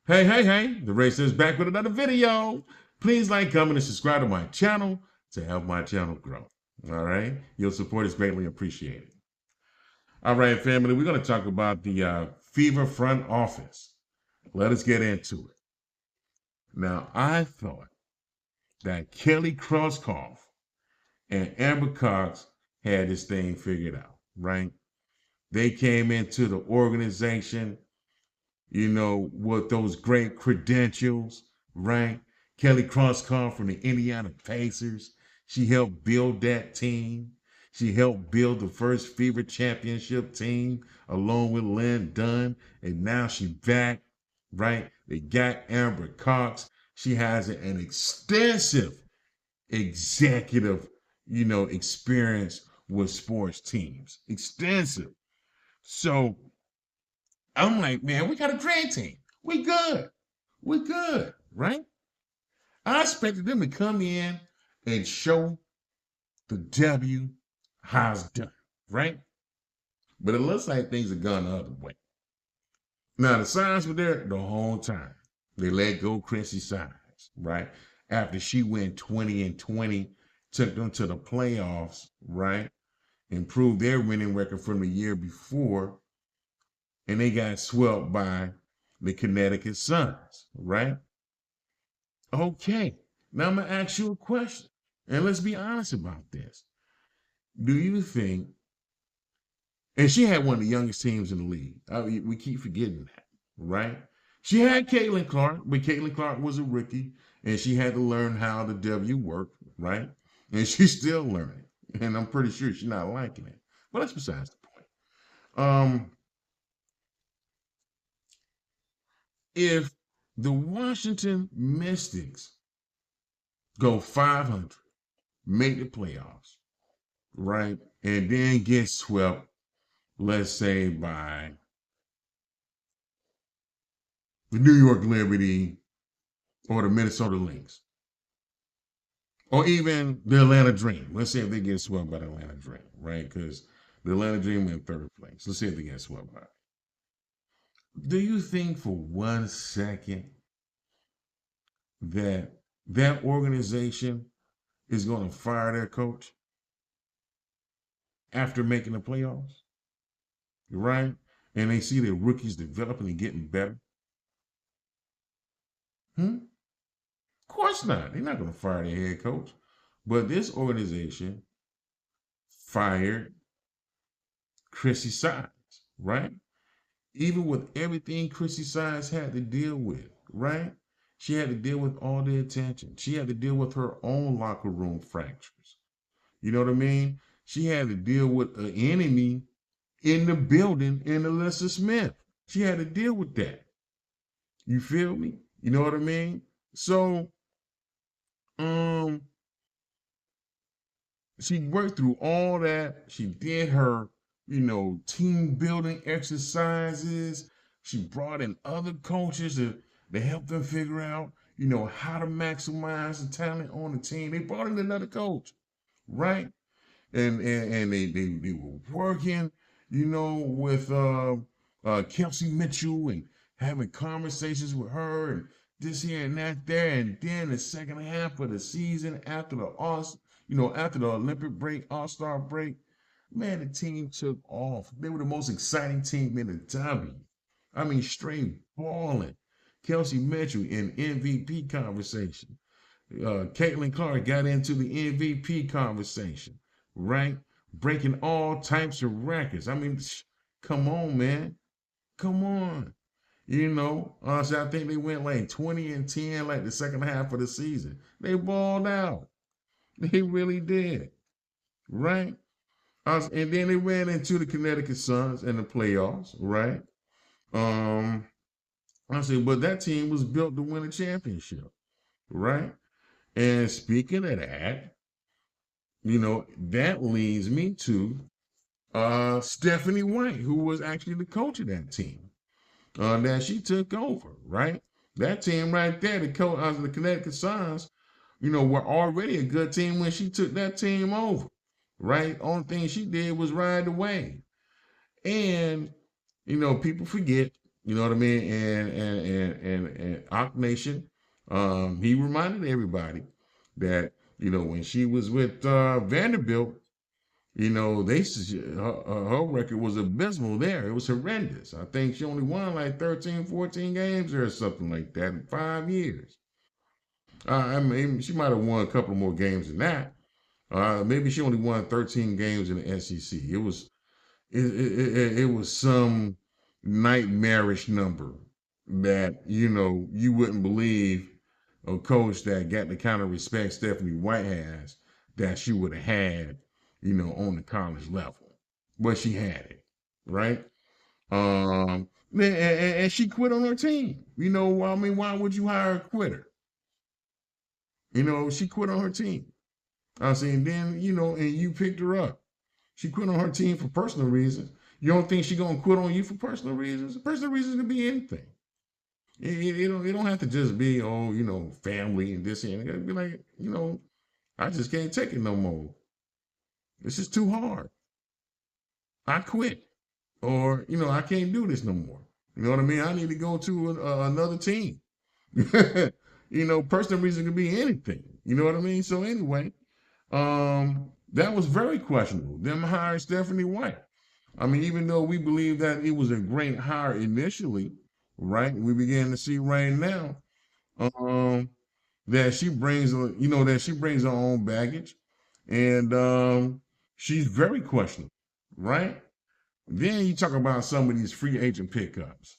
Hey, the racer is back with another video. Please like, comment, and subscribe to my channel to help my channel grow. All right? Your support is greatly appreciated. All right, family, we're going to talk about the Fever front office. Let us get into it. Now, I thought that Kelly Krauskopf and Amber Cox had this thing figured out, right? They came into the organization, with those great credentials, right? Kelly Krauskopf from the Indiana Pacers. She helped build that team. She helped build the first Fever championship team along with Lynn Dunn. And now she's back, right? They got Amber Cox. She has an extensive executive, experience with sports teams. Extensive. So I'm like, man, we got a great team. We good. We good, right? I expected them to come in and show the W how it's done, right? But it looks like things have gone the other way. Now, the signs were there the whole time. They let go Chrissy Signs, right? After she went 20-20, took them to the playoffs, right? Improved their winning record from the year before, and they got swept by the Connecticut Suns, right? Okay, now I'm going to ask you a question, and let's be honest about this. Do you think, and she had one of the youngest teams in the league. We keep forgetting that, right? She had Caitlin Clark, but Caitlin Clark was a rookie, and she had to learn how the W worked, right? And she's still learning, and I'm pretty sure she's not liking it. But that's besides the point. If the Washington Mystics go 500, make the playoffs, right? And then get swept, let's say, by the New York Liberty or the Minnesota Lynx, or even the Atlanta Dream. Let's say if they get swept by the Atlanta Dream, right? Because the Atlanta Dream in third place. Let's say if they get swept by it. Do you think for 1 second that that organization is going to fire their coach after making the playoffs, right? And they see their rookies developing and getting better? Of course not. They're not going to fire their head coach. But this organization fired Chrissy Sides, right? Even with everything Chrissy Sides had to deal with, right? She had to deal with all the attention. She had to deal with her own locker room fractures. You know what I mean? She had to deal with an enemy in the building in Alyssa Smith. She had to deal with that. You feel me? You know what I mean? So, she worked through all that. She did her, team building exercises. She brought in other coaches to help them figure out, how to maximize the talent on the team. They brought in another coach, right? And they were working, with Kelsey Mitchell and having conversations with her and this here and that there. And then the second half of the season, after after the Olympic break, All-Star break, man, the team took off. They were the most exciting team in the W. I mean, straight balling. Kelsey Mitchell in MVP conversation. Caitlin Clark got into the MVP conversation, right? Breaking all types of records. I mean, come on, man. Come on. So I think they went like 20-10, like the second half of the season. They balled out. They really did, right? And then they ran into the Connecticut Suns in the playoffs, right? I said, but that team was built to win a championship, right? And speaking of that, that leads me to Stephanie White, who was actually the coach of that team that she took over, right? That team right there, the Connecticut Suns, were already a good team when she took that team over, right? Only thing she did was ride the wave. And, people forget, You know what I mean? And Ock Nation, he reminded everybody that when she was with Vanderbilt, her record was abysmal there. It was horrendous. I think she only won like 13, 14 games or something like that in 5 years. I mean, she might have won a couple more games than that. Maybe she only won 13 games in the SEC. It was some nightmarish number that you wouldn't believe a coach that got the kind of respect Stephanie White has that she would have had, on the college level. But she had it, right? And she quit on her team. I mean, why would you hire a quitter? She quit on her team. I was saying, then, and you picked her up. She quit on her team for personal reasons. You don't think she gonna quit on you for personal reasons? Personal reasons can be anything. It don't have to just be family and this and that. It'd be like I just can't take it no more. This is too hard. I quit, or I can't do this no more. You know what I mean? I need to go to another team. Personal reason can be anything. You know what I mean? So anyway, that was very questionable. Them hiring Stephanie White. I mean, even though we believe that it was a great hire initially, right? We began to see right now um, that she brings her own baggage, and she's very questionable, right? Then you talk about some of these free agent pickups,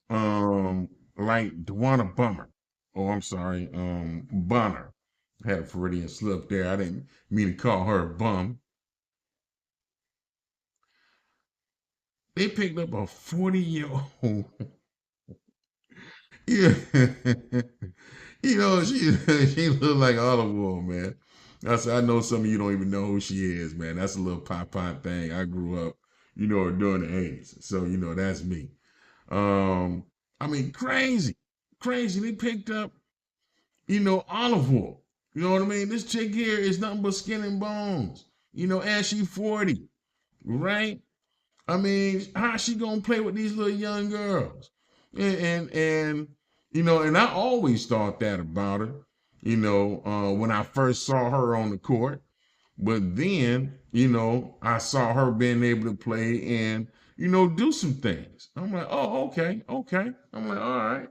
um, like Dwana Bummer. Oh, I'm sorry, Bonner. Had a Freudian slip there. I didn't mean to call her a bum. They picked up a 40-year-old. Yeah. She she looked like Olive Wool, man. I know some of you don't even know who she is, man. That's a little pop pop thing. I grew up, during the 80s. So, that's me. Um, I mean, crazy. Crazy. They picked up, Olive Wool. You know what I mean? This chick here is nothing but skin and bones. And she 40, right? I mean, how she gonna play with these little young girls? And I always thought that about her. When I first saw her on the court, but then I saw her being able to play and do some things. I'm like, oh, okay, okay. I'm like, all right.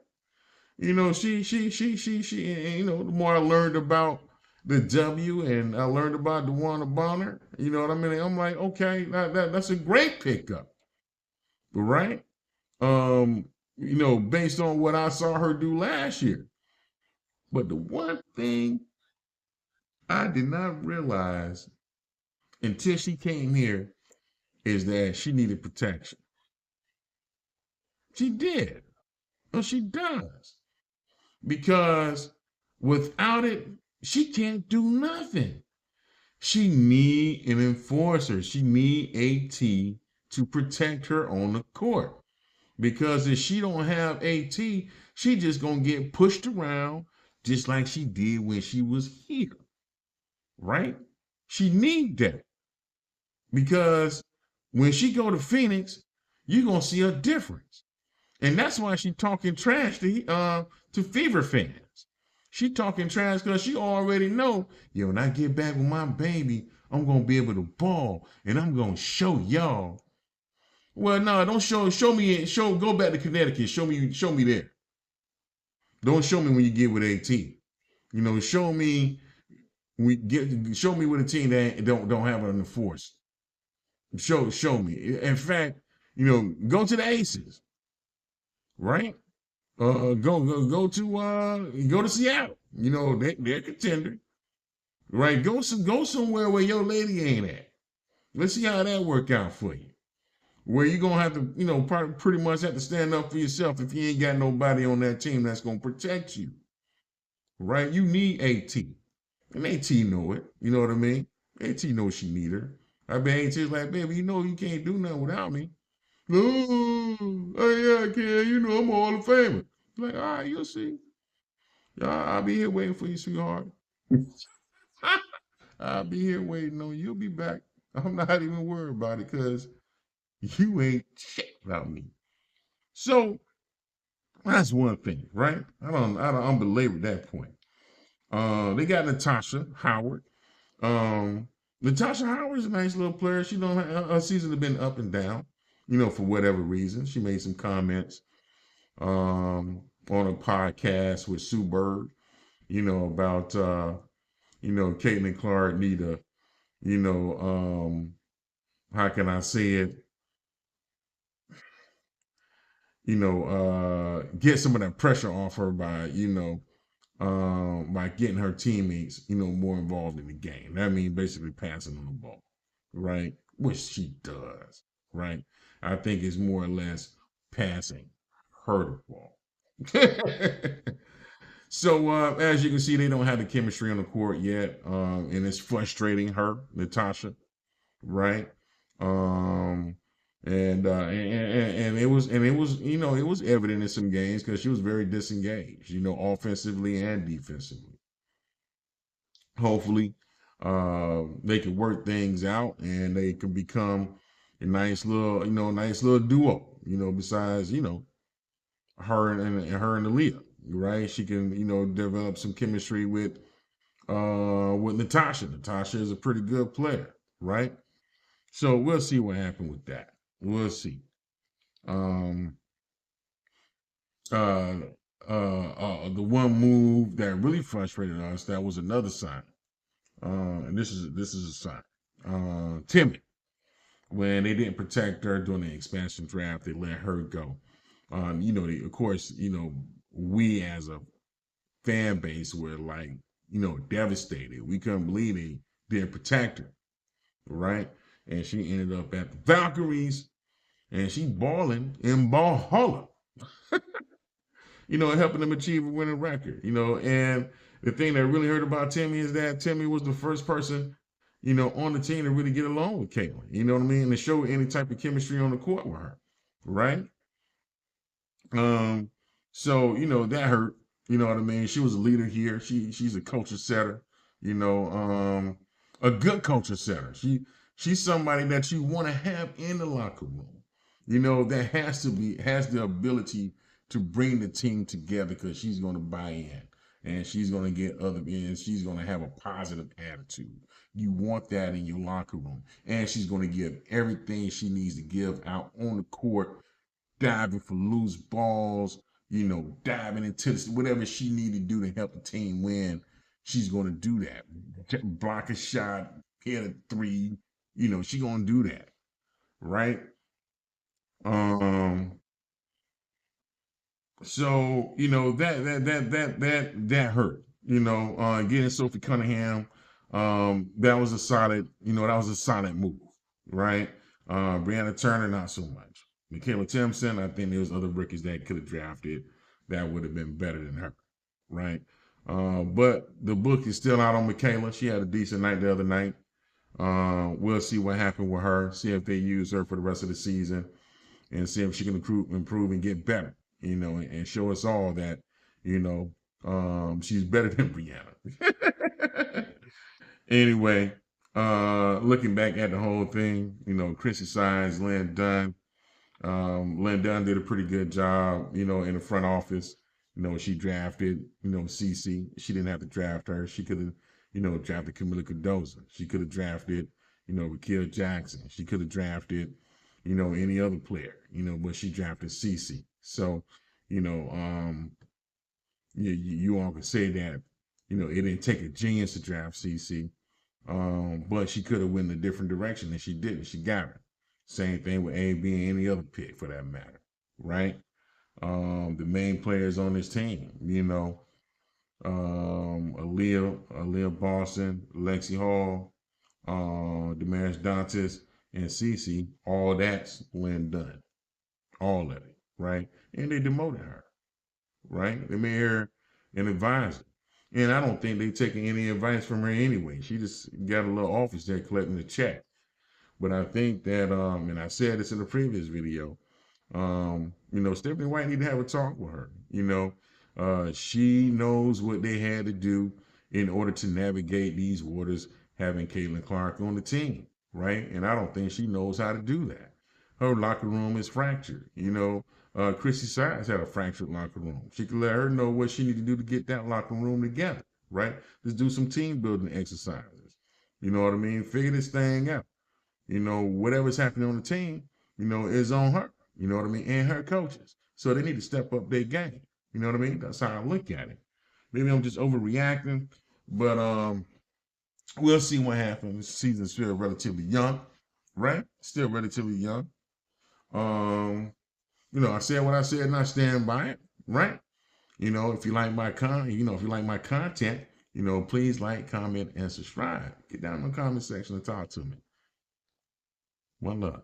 She. And, the more I learned about the W and I learned about the Warner Bonner, you know what I mean? I'm like, okay, that's a great pickup, right? Based on what I saw her do last year. But the one thing I did not realize until she came here is that she needed protection. She did. Well, she does. Because without it, she can't do nothing. She need an enforcer. She need AT to protect her on the court. Because if she don't have AT, she just gonna get pushed around just like she did when she was here, right? She need that because when she go to Phoenix, you gonna see a difference, and that's why she talking trash to Fever fans. She talking trash because she already know, when I get back with my baby, I'm gonna be able to ball, and I'm gonna show y'all. Well, no, don't show me. Go back to Connecticut. Show me there. Don't show me when you get with AT. Show me with a team that don't have an enforce. Show me. In fact, go to the Aces, right? Go to Seattle. They're a contender, right? Go somewhere where your lady ain't at. Let's see how that work out for you. Where you gonna have to, probably pretty much have to stand up for yourself if you ain't got nobody on that team that's gonna protect you, right? You need AT, and AT know it. You know what I mean? AT knows she need her. I bet AT's like, baby, you can't do nothing without me. Oh, yeah, I can. I'm a Hall of Famer. Like, all right, you'll see. I'll be here waiting for you, sweetheart. I'll be here waiting on you. You'll be back. I'm not even worried about it because you ain't shit without me. So that's one thing, right? I don't belabor that point. They got Natasha Howard. Um, Natasha Howard's a nice little player. She don't her season have been up and down, for whatever reason. She made some comments on a podcast with Sue Bird, about Caitlin Clark need a, you know, how can I say it? Get some of that pressure off her by getting her teammates, more involved in the game. That means basically passing on the ball, right? Which she does, right? I think it's more or less passing her the ball. So as you can see, they don't have the chemistry on the court yet, and it's frustrating her, Natasha, right? Um, and it was it was evident in some games because she was very disengaged, offensively and defensively. Hopefully, they can work things out and they can become a nice little duo. Besides her and Aaliyah, right? She can develop some chemistry with Natasha. Natasha is a pretty good player, right? So we'll see what happens with that. We'll see. Um, uh, the one move that really frustrated us, that was another sign. And this is a sign. Timmy, when they didn't protect her during the expansion draft, they let her go. Of course, we as a fan base were like, devastated. We couldn't believe they didn't protect her, right? And she ended up at the Valkyries, and she balling in Valhalla, helping them achieve a winning record, And the thing that really hurt about Timmy is that Timmy was the first person, on the team to really get along with Caitlin. You know what I mean? And to show any type of chemistry on the court with her, right? Um, so that hurt. You know what I mean? She was a leader here. She's a culture setter. A good culture setter. She's somebody that you want to have in the locker room. That has the ability to bring the team together because she's going to buy in and she's going to get other in. She's going to have a positive attitude. You want that in your locker room, and she's going to give everything she needs to give out on the court, diving for loose balls, diving into this, whatever she needed to do to help the team win. She's going to do that. Block a shot, hit a three. She's going to do that, right? Um, so that hurt. Getting Sophie Cunningham, that was a solid move, right? Brianna Turner, not so much. Michaela Timpson, I think there was other rookies that could have drafted that would have been better than her, right? But the book is still out on Michaela. She had a decent night the other night. We'll see what happened with her. See if they use her for the rest of the season and see if she can improve and get better, and show us all that, she's better than Brianna. Anyway, looking back at the whole thing, Chrissy Signs, Lynn Dunn. Lynn Dunn did a pretty good job, in the front office. She drafted, CC. She didn't have to draft her. She could have, drafted Camila Cardoza. She could have drafted, Raquel Jackson. She could have drafted, any other player, but she drafted CC. So, you know, um, you all can say that, it didn't take a genius to draft CC, but she could have went a different direction and she didn't. She got her. Same thing with AB and any other pick for that matter, right? The main players on this team, Aaliyah Boston, Lexi Hall, Damaris Dantas, and Cece, all that's when done. All of it, right? And they demoted her, right? They made her an advisor. And I don't think they taking any advice from her anyway. She just got a little office there collecting the check. But I think that, and I said this in the previous video, Stephanie White need to have a talk with her. She knows what they had to do in order to navigate these waters, having Caitlin Clark on the team, right? And I don't think she knows how to do that. Her locker room is fractured. Chrissy Sides had a fractured locker room. She could let her know what she need to do to get that locker room together, right? Let's do some team building exercises. You know what I mean? Figure this thing out. Whatever's happening on the team, is on her. You know what I mean? And her coaches. So they need to step up their game. You know what I mean? That's how I look at it. Maybe I'm just overreacting, but we'll see what happens. The season's still relatively young, right? Still relatively young. Um, I said what I said and I stand by it, right? If you like my content, please like, comment, and subscribe. Get down in the comment section and talk to me. One love.